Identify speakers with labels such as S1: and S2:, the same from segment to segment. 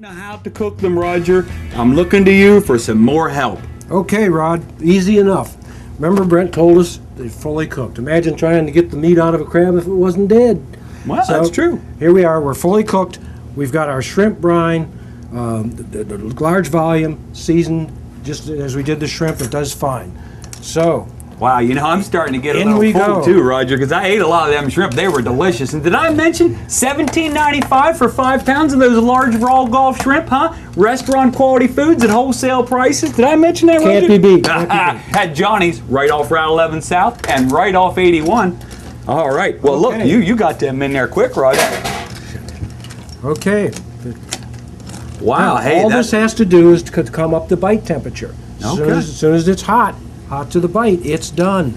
S1: Know how to cook them, Roger. I'm looking to you for some more help.
S2: Okay, Rod, easy enough. Remember Brent told us they're fully cooked. Imagine trying to get the meat out of a crab if it wasn't dead.
S1: Well, that's true.
S2: Here we are, we're fully cooked. We've got our shrimp brine, the large volume, seasoned, just as we did the shrimp. It does fine. So,
S1: wow, you know, I'm starting to get a
S2: in we
S1: little full
S2: go.
S1: too, Roger, because I ate a lot of them shrimp. They were delicious. And did I mention $17.95 for 5 pounds of those large raw Gulf shrimp, huh? Restaurant quality foods at wholesale prices. Did I mention that, Roger?
S2: Can't be beat. Can't be beat.
S1: At Johnny's, right off Route 11 South and right off 81. All right. Well,
S2: Okay.
S1: look, you got them in there quick, Roger.
S2: Okay.
S1: Wow.
S2: Now,
S1: Hey,
S2: all this has to do is to come up to bite temperature.
S1: Okay.
S2: As soon as it's hot to the bite, it's done.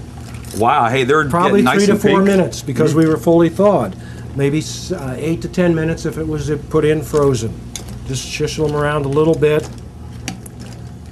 S1: wow. Hey, they're
S2: Probably
S1: getting nice
S2: 3 to
S1: and
S2: 4
S1: pink.
S2: minutes because we were fully thawed. Maybe 8 to 10 minutes if it was put in frozen. Just shizzle them around a little bit.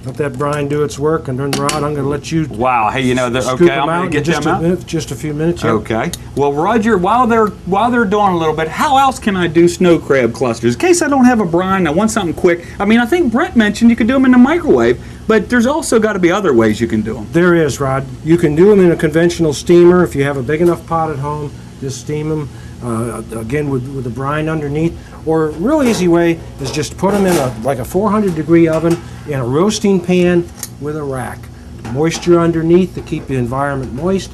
S2: Let that brine do its work, and then Rod, I'm going to let you
S1: Wow. Hey, you know,
S2: scoop
S1: okay,
S2: them
S1: I'm
S2: out
S1: going to
S2: in
S1: get
S2: just
S1: them
S2: a
S1: out.
S2: minute, just a few minutes. Yep.
S1: Okay. Well, Roger, while they're doing a little bit, how else can I do snow crab clusters? In case I don't have a brine, I want something quick. I mean, I think Brent mentioned you could do them in the microwave, but there's also got to be other ways you can do them.
S2: There is, Rod. You can do them in a conventional steamer if you have a big enough pot at home. Just steam them, again, with the brine underneath. Or a real easy way is just put them in like a 400-degree oven in a roasting pan with a rack. Moisture underneath to keep the environment moist.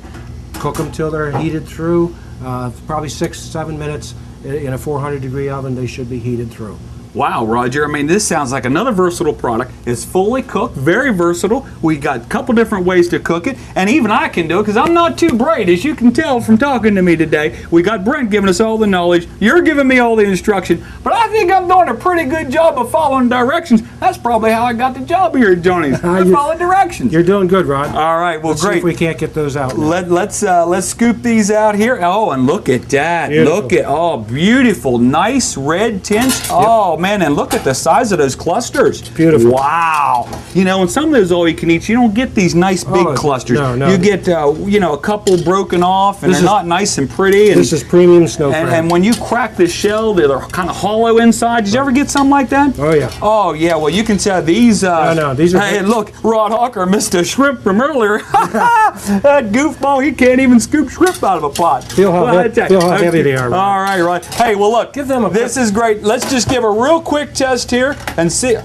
S2: Cook them till they're heated through. Probably 6-7 minutes in a 400-degree oven. They should be heated through.
S1: Wow, Roger. I mean, this sounds like another versatile product. It's fully cooked, very versatile. We got a couple different ways to cook it, and even I can do it because I'm not too bright, as you can tell from talking to me today. We got Brent giving us all the knowledge. You're giving me all the instruction, but I think I'm doing a pretty good job of following directions. That's probably how I got the job here at Johnny's. I follow directions.
S2: You're doing good, Rod.
S1: All right, well,
S2: Let's see
S1: great.
S2: if we can't get those out now.
S1: Let's scoop these out here. Oh, and look at that.
S2: Beautiful.
S1: Look at beautiful, nice red tinge. Oh man, and look at the size of those clusters. It's
S2: beautiful.
S1: Wow. You know, in some of those all-you-can-eats, you don't get these nice big clusters.
S2: no.
S1: You get you know, a couple broken off, and
S2: This
S1: they're
S2: is-
S1: not nice and pretty. And,
S2: This is premium snow crab.
S1: and when you crack the shell, they're kind of hollow inside. Did you ever get something like that?
S2: Oh, yeah.
S1: Oh yeah. Well, you can tell these.
S2: No, these are.
S1: Hey, look, Rod Hawker missed a shrimp from earlier. That goofball, he can't even scoop shrimp out of a pot.
S2: Feel how heavy they are, Rod.
S1: All right, Rod. Hey, well, look,
S2: Give them a
S1: this is great. Let's just give a real quick test here and see.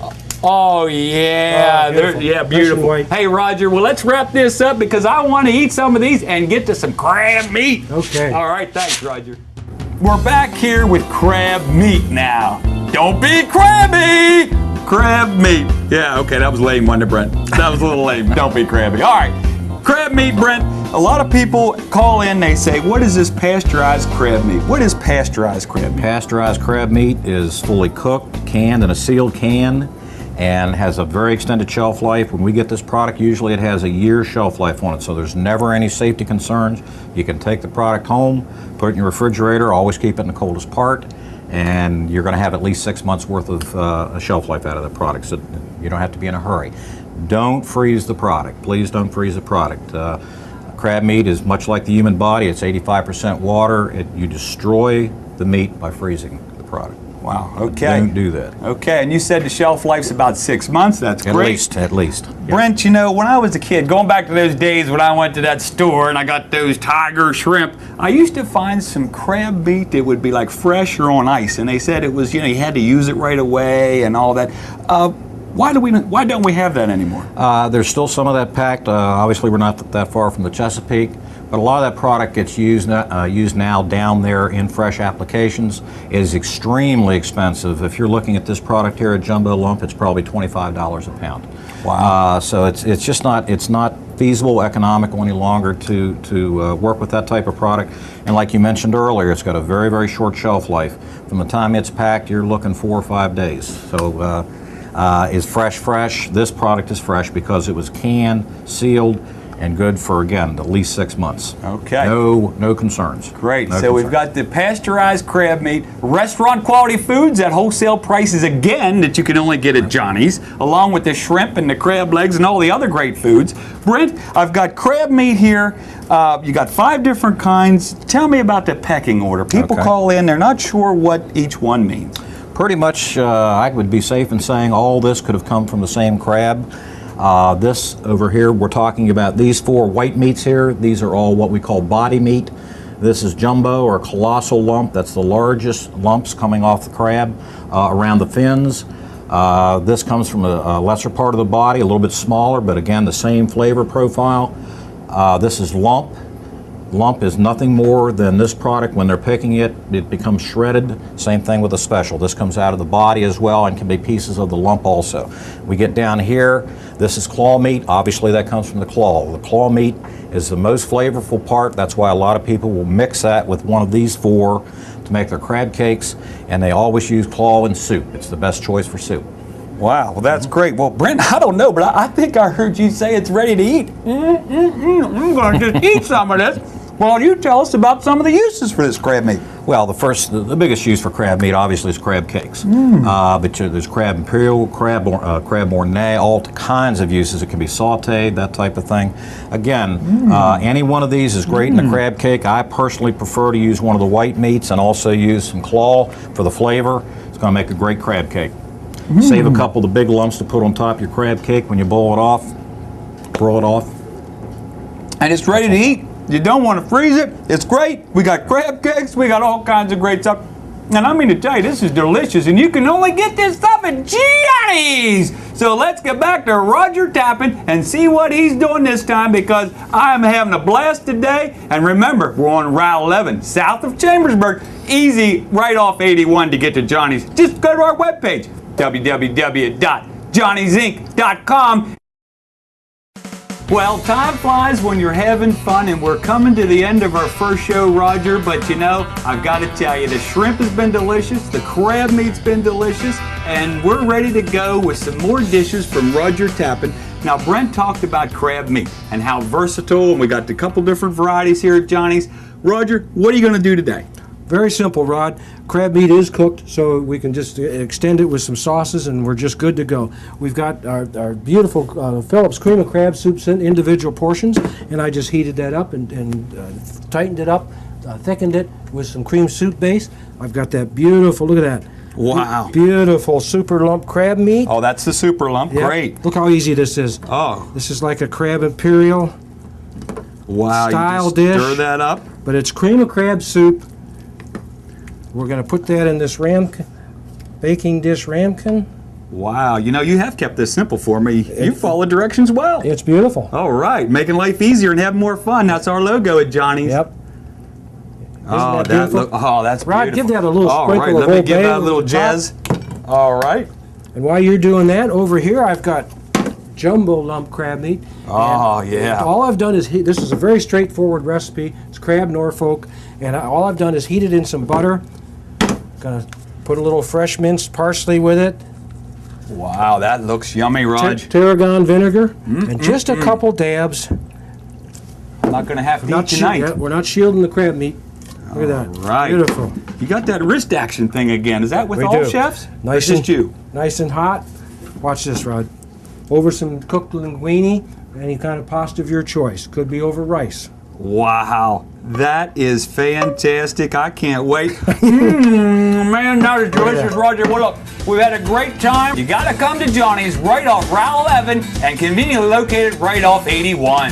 S1: Oh, yeah.
S2: Oh, beautiful.
S1: Yeah,
S2: Nice and
S1: beautiful.
S2: white.
S1: Hey, Roger, well, let's wrap this up because I want to eat some of these and get to some crab meat.
S2: Okay.
S1: All right, thanks, Roger. We're back here with crab meat now. Don't be crabby! Crab meat. Yeah, okay, that was lame, wasn't it, Brent? That was a little lame. Don't be crabby. All right, crab meat, Brent. A lot of people call in, they say, what is this pasteurized crab meat? What is pasteurized crab meat?
S3: Pasteurized crab meat is fully cooked, canned in a sealed can, and has a very extended shelf life. When we get this product, usually it has a year's shelf life on it, so there's never any safety concerns. You can take the product home, put it in your refrigerator, always keep it in the coldest part, and you're going to have at least 6 months worth of a shelf life out of the product, so you don't have to be in a hurry. Don't freeze the product. Please don't freeze the product. Crab meat is much like the human body. It's 85% water. You destroy the meat by freezing the product.
S1: Wow, okay.
S3: Don't do that.
S1: Okay, and you said the shelf life's about 6 months. That's great.
S3: At least.
S1: Brent, you know, when I was a kid, going back to those days when I went to that store and I got those tiger shrimp, I used to find some crab meat that would be like fresh or on ice, and they said it was, you know, you had to use it right away and all that. Why don't we have that anymore?
S3: There's still some of that packed. Obviously, we're not that far from the Chesapeake, but a lot of that product gets used now down there in fresh applications. It is extremely expensive. If you're looking at this product here at Jumbo Lump, it's probably $25 a pound.
S1: Wow.
S3: So it's just not feasible, economical any longer to work with that type of product. And like you mentioned earlier, it's got a very, very short shelf life. From the time it's packed, you're looking 4 or 5 days. So. Is fresh. This product is fresh because it was canned, sealed, and good for, again, at least 6 months.
S1: Okay.
S3: No concerns.
S1: Great.
S3: No
S1: So we've
S3: concerns.
S1: got the pasteurized crab meat, restaurant quality foods at wholesale prices again that you can only get at Johnny's, along with the shrimp and the crab legs and all the other great foods. Brent, I've got crab meat here. You got 5 different kinds. Tell me about the pecking order. People
S3: Okay.
S1: call in, they're not sure what each one means.
S3: Pretty much, I would be safe in saying all this could have come from the same crab. This over here, we're talking about these 4 white meats here. These are all what we call body meat. This is jumbo or colossal lump. That's the largest lumps coming off the crab around the fins. This comes from a lesser part of the body, a little bit smaller, but again, the same flavor profile. This is lump. Lump is nothing more than this product. When they're picking it, it becomes shredded. Same thing with the special. This comes out of the body as well and can be pieces of the lump also. We get down here, this is claw meat. Obviously that comes from the claw. The claw meat is the most flavorful part. That's why a lot of people will mix that with one of these 4 to make their crab cakes, and they always use claw in soup. It's the best choice for soup.
S1: Wow, well, that's great. Well, Brent, I don't know, but I think I heard you say it's ready to eat. I'm going to just eat some of this. Well, you tell us about some of the uses for this crab meat.
S3: Well, the biggest use for crab meat obviously is crab cakes. But there's crab imperial, crab mornay, all kinds of uses. It can be sautéed, that type of thing. Again, any one of these is great in a crab cake. I personally prefer to use one of the white meats and also use some claw for the flavor. It's going to make a great crab cake. Save a couple of the big lumps to put on top of your crab cake when you boil it off. Throw it off.
S1: And it's ready to eat. You don't want to freeze it. It's great. We got crab cakes. We got all kinds of great stuff. And I mean to tell you, this is delicious. And you can only get this stuff at Johnnies. So let's get back to Roger Tappan and see what he's doing this time, because I'm having a blast today. And remember, we're on Route 11, south of Chambersburg. Easy, right off 81 to get to Johnnies. Just go to our webpage, www.johnniesinc.com. Well, time flies when you're having fun, and we're coming to the end of our first show, Roger, but you know, I've got to tell you, the shrimp has been delicious, the crab meat's been delicious, and we're ready to go with some more dishes from Roger Tappan. Now, Brent talked about crab meat and how versatile, and we got a couple different varieties here at Johnny's. Roger, what are you going to do today?
S2: Very simple, Rod. Crab meat is cooked, so we can just extend it with some sauces, and we're just good to go. We've got our beautiful Phillips cream of crab soups in individual portions, and I just heated that up and tightened it up, thickened it with some cream soup base. I've got that beautiful, look at that.
S1: Wow.
S2: Beautiful super lump crab meat.
S1: Oh, that's the super lump.
S2: Yep.
S1: Great.
S2: Look how easy this is.
S1: Oh.
S2: This is like a crab imperial style
S1: you just
S2: dish.
S1: Stir that up.
S2: But it's cream of crab soup. We're going to put that in this baking dish ramekin.
S1: Wow, you know, you have kept this simple for me. You follow directions well.
S2: It's beautiful.
S1: All right, making life easier and having more fun. That's our logo at Johnny's.
S2: Yep.
S1: Oh,
S2: that beautiful?
S1: That's
S2: Rod,
S1: beautiful.
S2: give that a little
S1: All
S2: sprinkle
S1: right,
S2: of
S1: let me
S2: Old
S1: give
S2: Bay
S1: that a little
S2: over the top.
S1: jazz. All right.
S2: And while you're doing that, over here I've got jumbo lump crab meat.
S1: Oh,
S2: And
S1: yeah.
S2: all I've done is this is a very straightforward recipe. It's crab Norfolk, and all I've done is heat it in some butter. Gonna put a little fresh minced parsley with it.
S1: Wow, that looks yummy, Raj.
S2: Tarragon vinegar, and just a couple dabs.
S1: I'm not going to have to eat tonight.
S2: We're not shielding the crab meat. Look at that.
S1: Right.
S2: Beautiful.
S1: You got that wrist action thing again. Is that with
S2: We
S1: all
S2: do.
S1: chefs?
S2: Nice
S1: or just you?
S2: Nice and hot. Watch this, Rod. Over some cooked linguine, any kind of pasta of your choice. Could be over rice.
S1: Wow, that is fantastic. I can't wait. Man, that is delicious, Roger. Well, look, we've had a great time. You got to come to Johnny's right off Route 11 and conveniently located right off 81.